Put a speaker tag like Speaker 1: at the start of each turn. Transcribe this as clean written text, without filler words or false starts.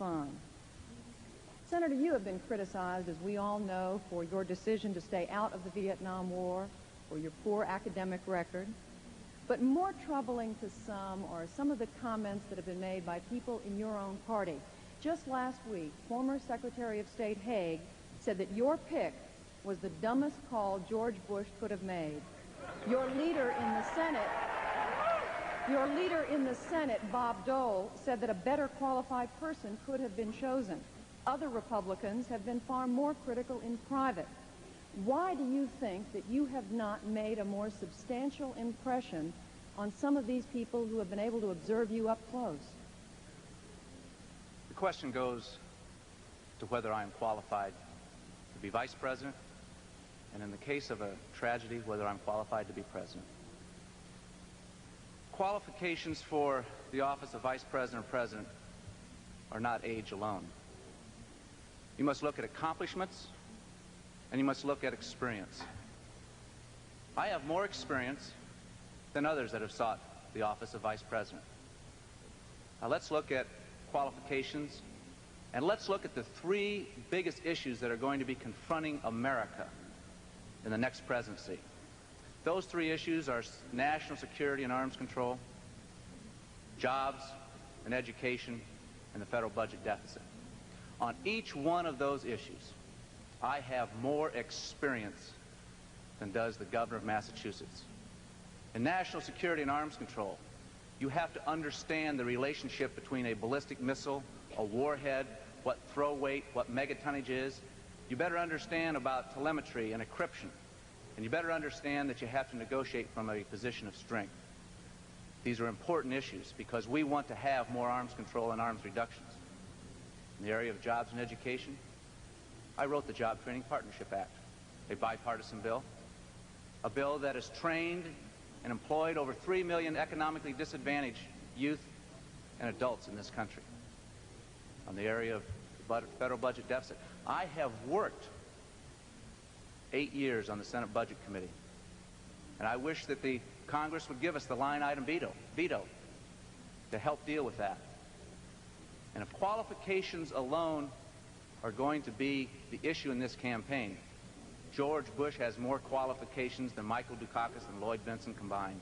Speaker 1: fine. Senator, you have been criticized, as we all know, for your decision to stay out of the Vietnam War, for your poor academic record. But more troubling to some are some of the comments that have been made by people in your own party. Just last week, former Secretary of State Haig said that your pick was the dumbest call George Bush could have made. Your leader in the Senate, Bob Dole, said that a better qualified person could have been chosen. Other Republicans have been far more critical in private. Why do you think that you have not made a more substantial impression on some of these people who have been able to observe you up close?
Speaker 2: The question goes to whether I am qualified to be vice president, and in the case of a tragedy, whether I'm qualified to be president. Qualifications for the office of vice president or president are not age alone. You must look at accomplishments, and you must look at experience. I have more experience than others that have sought the office of vice president. Now let's look at qualifications, and let's look at the three biggest issues that are going to be confronting America in the next presidency. Those three issues are national security and arms control, jobs and education, and the federal budget deficit. On each one of those issues, I have more experience than does the governor of Massachusetts. In national security and arms control, you have to understand the relationship between a ballistic missile, a warhead, what throw weight, what megatonnage is. You better understand about telemetry and encryption. And you better understand that you have to negotiate from a position of strength. These are important issues because we want to have more arms control and arms reductions. In the area of jobs and education, I wrote the Job Training Partnership Act, a bipartisan bill, a bill that has trained and employed over 3 million economically disadvantaged youth and adults in this country. On the area of the federal budget deficit, I have worked 8 years on the Senate Budget Committee, and I wish that the Congress would give us the line item veto to help deal with that. And if qualifications alone are going to be the issue in this campaign, George Bush has more qualifications than Michael Dukakis and Lloyd Bentsen combined.